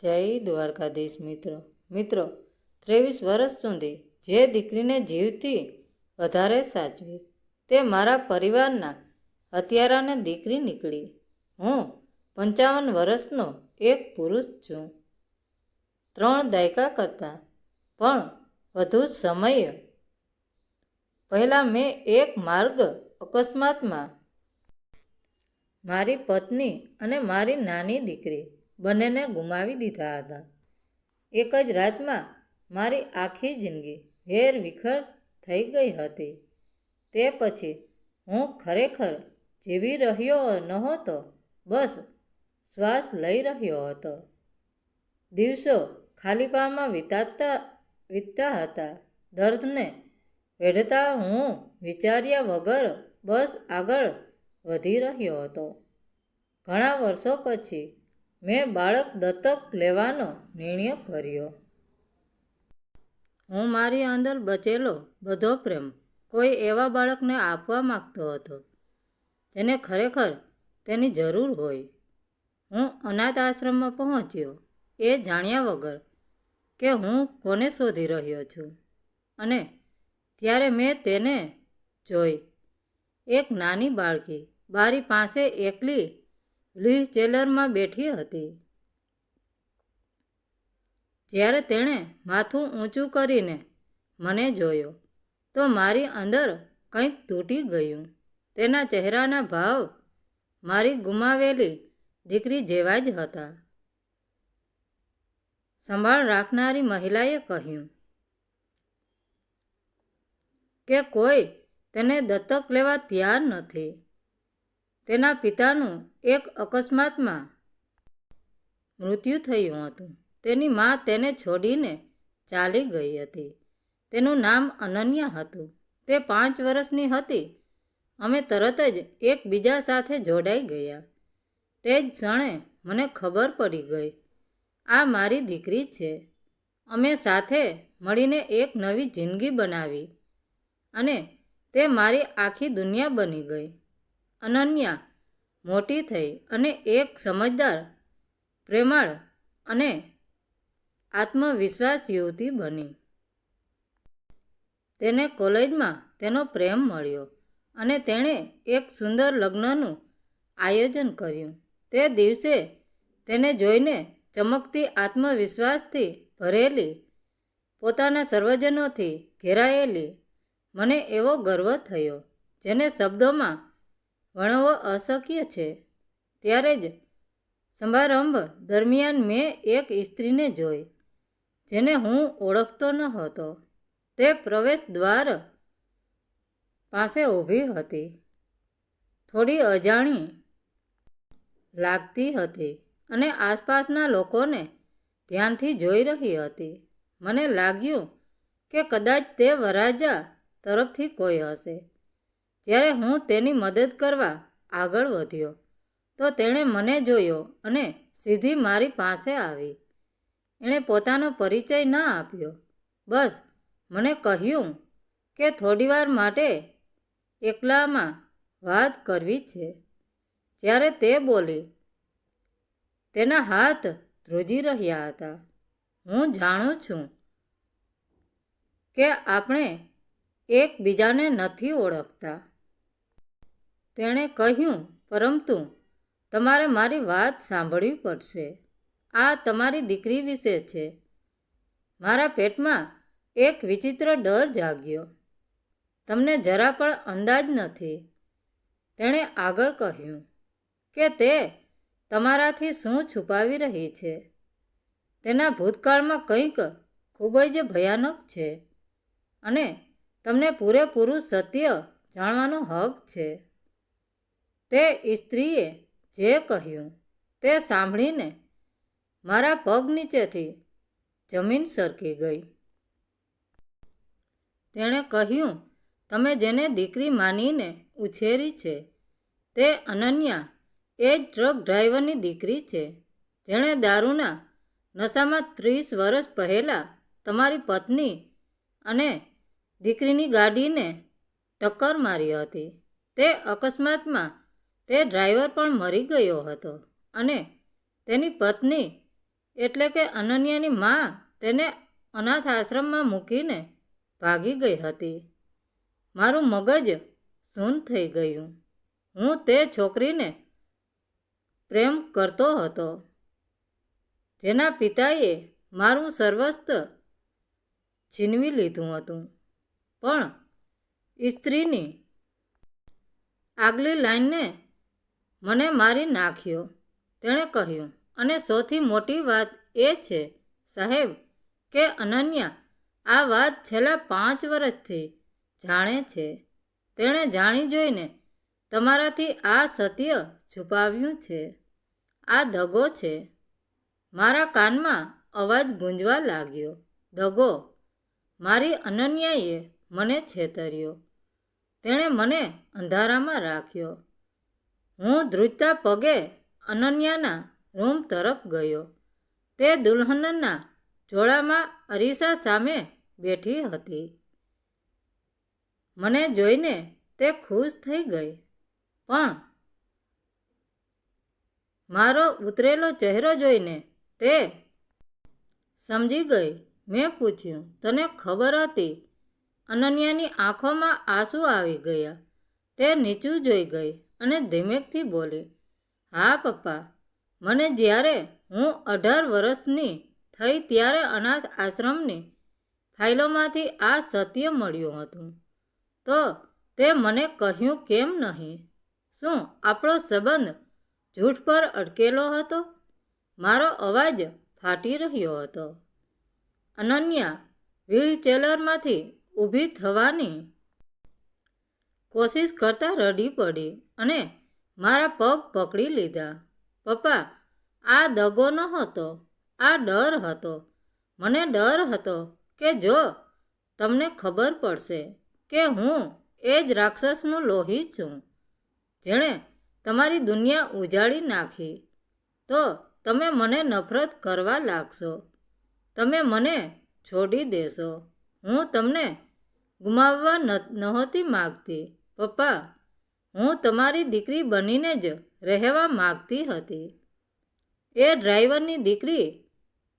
જય દ્વારકાધીશ. મિત્રો 23 વર્ષ સુધી જે દીકરીને જીવથી વધારે સાચવી તે મારા પરિવારના હત્યારાને દીકરી નીકળી. હું 55 વર્ષનો એક પુરુષ છું. 3 દાયકા કરતાં પણ વધુ સમય પહેલાં મેં એક માર્ગ અકસ્માતમાં મારી પત્ની અને મારી નાની દીકરી બંનેને ગુમાવી દીધા હતા. એક જ રાતમાં મારી આખી જિંદગી વેરવિખેર થઈ ગઈ હતી. તે પછી હું ખરેખર જીવી રહ્યો નહોતો, બસ શ્વાસ લઈ રહ્યો હતો. દિવસો ખાલીપામાં વીતતા હતા. દર્દને વેઢતા હું વિચાર્યા વગર બસ આગળ વધી રહ્યો હતો. ઘણા વર્ષો પછી મેં બાળક દત્તક લેવાનો નિર્ણય કર્યો. હું મારી અંદર બચેલો બધો પ્રેમ કોઈ એવા બાળકને આપવા માંગતો હતો જેને ખરેખર તેની જરૂર હોય. હું અનાથ આશ્રમમાં પહોંચ્યો એ જાણ્યા વગર કે હું કોને શોધી રહ્યો છું, અને ત્યારે મેં તેને જોઈ. એક નાની બાળકી બારી પાસે એકલી વ્હીલચેરમાં બેઠી હતી. જ્યારે તેણે માથું ઊંચું કરીને મને જોયો તો મારી અંદર કંઈક તૂટી ગયું. તેના ચહેરાના ભાવ મારી ગુમાવેલી દીકરી જેવા જ હતા. સંભાળ રાખનારી મહિલાએ કહ્યું કે કોઈ તેને દત્તક લેવા તૈયાર નથી. તેના પિતાનું એક અકસ્માતમાં મૃત્યુ થયું હતું. તેની મા તેને છોડીને ચાલી ગઈ હતી. તેનું નામ અનન્યા હતું. તે 5 વર્ષની હતી. અમે તરત જ એકબીજા સાથે જોડાઈ ગયા. તે જ ક્ષણે મને ખબર પડી ગઈ, આ મારી દીકરી છે. અમે સાથે મળીને એક નવી જિંદગી બનાવી અને તે મારી આખી દુનિયા બની ગઈ. અનન્યા મોટી થઈ અને એક સમજદાર, પ્રેમાળ અને આત્મવિશ્વાસ યુવતી બની. તેને કોલેજમાં તેનો પ્રેમ મળ્યો અને તેણે એક સુંદર લગ્નનું આયોજન કર્યું. તે દિવસે તેને જોઈને ચમકતી, આત્મવિશ્વાસથી ભરેલી, પોતાના સર્વજનોથી ઘેરાયેલી મને એવો ગર્વ થયો જેને શબ્દોમાં વર્ણવવો અશક્ય છે. ત્યારે જ સમારંભ દરમિયાન મેં એક સ્ત્રીને જોઈ જેને હું ઓળખતો ન હતો. તે પ્રવેશ દ્વાર પાસે ઊભી હતી. થોડી અજાણી લાગતી હતી અને આસપાસના લોકોને ધ્યાનથી જોઈ રહી હતી. મને લાગ્યું કે કદાચ તે વરરાજા તરફથી કોઈ હશે. જ્યારે હું તેની મદદ કરવા આગળ વધ્યો તો તેણે મને જોયો અને સીધી મારી પાસે આવી. એણે પોતાનો પરિચય ન આપ્યો, બસ મને કહ્યું કે થોડીવાર માટે એકલામાં વાત કરવી છે. જ્યારે તે બોલી, તેના હાથ ધ્રુજી રહ્યા હતા. હું જાણું છું કે આપણે એકબીજાને નથી ઓળખતા, તેણે કહ્યું, પરંતુ તમારે મારી વાત સાંભળવી પડશે. આ તમારી દીકરી વિશે છે. મારા પેટમાં એક વિચિત્ર ડર જાગ્યો. તમને જરા પણ અંદાજ નથી, તેણે આગળ કહ્યું, કે તે તમારાથી શું છુપાવી રહી છે. તેના ભૂતકાળમાં કંઈક ખૂબ જ ભયાનક છે અને તમને પૂરેપૂરું સત્ય જાણવાનો હક છે. તે સ્ત્રીએ જે કહ્યું તે સાંભળીને મારા પગ નીચેથી જમીન સરકી ગઈ. તેણે કહ્યું, તમે જેને દીકરી માનીને ઉછેરી છે તે અનન્યા એ જ ટ્રક ડ્રાઈવરની દીકરી છે જેણે દારૂના નશામાં 30 વર્ષ પહેલાં તમારી પત્ની અને દીકરીની ગાડીને ટક્કર મારી હતી. તે અકસ્માતમાં તે ડ્રાઈવર પણ મરી ગયો હતો અને તેની પત્ની એટલે કે અનન્યાની મા તેને અનાથ આશ્રમમાં મૂકીને ભાગી ગઈ હતી. મારું મગજ સૂન થઈ ગયું. હું તે છોકરીને પ્રેમ કરતો હતો જેના પિતાએ મારું સર્વસ્વ છીનવી લીધું હતું. પણ સ્ત્રીની આગલી લાઈનને મને મારી નાખ્યો, તેણે કહ્યું. અને સૌથી મોટી વાત એ છે સાહેબ કે અનન્યા આ વાત છેલ્લા 5 વર્ષથી જાણે છે. તેણે જાણી જોઈને તમારાથી આ સત્ય છુપાવ્યું છે. આ દગો છે. મારા કાનમાં અવાજ ગુંજવા લાગ્યો. દગો! મારી અનન્યાએ મને છેતર્યો. તેણે મને અંધારામાં રાખ્યો. હું ધ્રુજતા પગે અનન્યાના રૂમ તરફ ગયો. તે દુલ્હનના જોડામાં અરીસા સામે બેઠી હતી. મને જોઈને તે ખુશ થઈ ગઈ, પણ મારો ઉતરેલો ચહેરો જોઈને તે સમજી ગઈ. મેં પૂછ્યું, તને ખબર હતી? અનન્યાની આંખોમાં આંસુ આવી ગયા. તે નીચું જોઈ ગઈ અને ધીમેકથી બોલી, હા પપ્પા, મને જ્યારે હું 18 વર્ષની થઈ ત્યારે અનાથ આશ્રમની ફાઇલોમાંથી આ સત્ય મળ્યું હતું. તો તે મને કહ્યું કેમ નહીં? શું આપણો સંબંધ જૂઠ પર અટકેલો હતો? મારો અવાજ ફાટી રહ્યો હતો. અનન્યા વ્હીલચેરમાંથી ઊભી થવાની કોશિશ કરતાં રડી પડી અને મારા પગ પકડી લીધા. પપ્પા, આ દગો નહોતો, આ ડર હતો. મને ડર હતો કે જો તમને ખબર પડશે કે હું એ જ રાક્ષસનું લોહી છું જેણે તમારી દુનિયા ઉજાડી નાખી, તો તમે મને નફરત કરવા લાગશો. તમે મને છોડી દેશો. હું તમને ગુમાવવા નહોતી માગતી પપ્પા. હું તમારી દીકરી બનીને જ રહેવા માગતી હતી. એ ડ્રાઈવરની દીકરી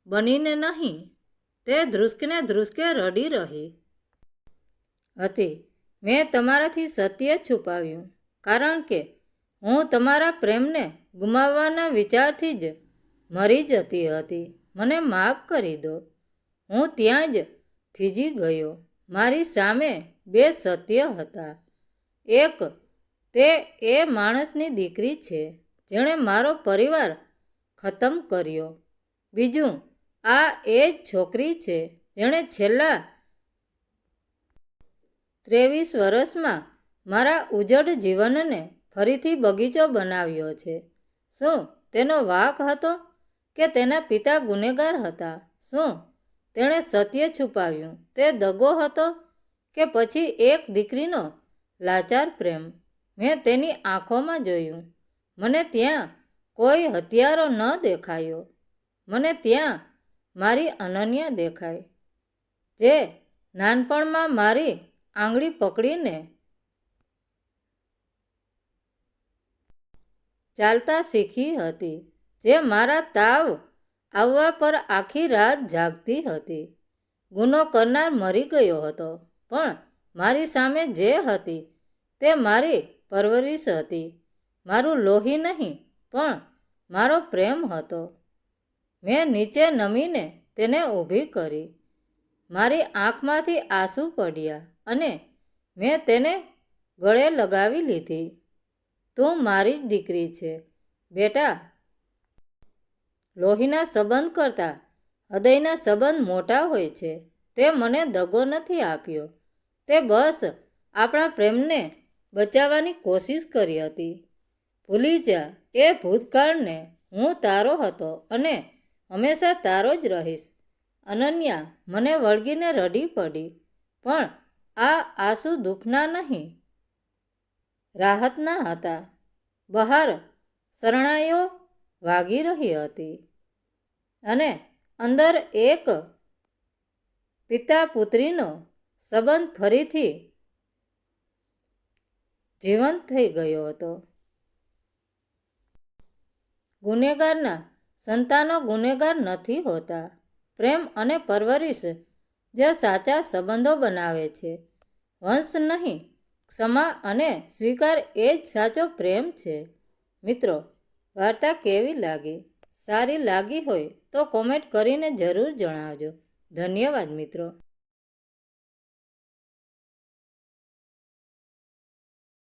બનીને નહીં. તે ધ્રુસકે રડી રહી હતી. મેં તમારાથી સત્ય છુપાવ્યું કારણ કે હું તમારા પ્રેમને ગુમાવવાના વિચારથી જ મરી જતી હતી. મને માફ કરી દો. હું ત્યાં જ થીજી ગયો. મારી સામે 2 સત્ય હતા. એક, તે એ માણસની દીકરી છે જેણે મારો પરિવાર ખતમ કર્યો. બીજું, આ એ જ છોકરી છે જેણે છેલ્લા 23 વર્ષમાં મારા ઉજ્જડ જીવનને ફરીથી બગીચો બનાવ્યો છે. શું તેનો વાંક હતો કે તેના પિતા ગુનેગાર હતા? શું તેણે સત્ય છુપાવ્યું તે દગો હતો કે પછી એક દીકરીનો લાચાર પ્રેમ? મેં તેની આંખોમાં જોયું. મને ત્યાં કોઈ હત્યારો ન દેખાયો. મને ત્યાં મારી અનન્યા દેખાઈ, જે નાનપણમાં મારી આંગળી પકડીને ચાલતા શીખી હતી, જે મારા તાવ આવવા પર આખી રાત જાગતી હતી. ગુનો કરનાર મરી ગયો હતો, પણ મારી સામે જે હતી તે મારી પરવરિશ હતી. મારું લોહી નહીં, પણ મારો પ્રેમ હતો. મેં નીચે નમીને તેને ઊભી કરી. મારી આંખમાંથી આંસુ પડ્યા અને મેં તેને ગળે લગાવી લીધી. તું મારી જ દીકરી છે બેટા. લોહીના સંબંધ કરતાં હૃદયના સંબંધ મોટા હોય છે. તે મને દગો નથી આપ્યો. તે બસ આપણા પ્રેમને બચાવવાની કોશિશ કરી હતી. ભૂલી જા એ ભૂતકાળને. હું તારો હતો અને હંમેશા તારો જ રહીશ. અનન્યા મને વળગીને રડી પડી. પણ આ આંસુ દુઃખના નહીં, રાહતના હતા. બહાર શરણાઈઓ વાગી રહી હતી અને અંદર એક પિતા પુત્રીનો સંબંધ ફરીથી જીવંત થઈ ગયો હતો. ગુનેગારના સંતાનો ગુનેગાર નથી હોતા. પ્રેમ અને પરવરિશ જે સાચા સંબંધો બનાવે છે. વંશ નહીં, ક્ષમા અને સ્વીકાર એ જ સાચો પ્રેમ છે. મિત્રો, વાર્તા કેવી લાગી? સારી લાગી હોય તો કોમેન્ટ કરીને જરૂર જણાવજો. ધન્યવાદ મિત્રો.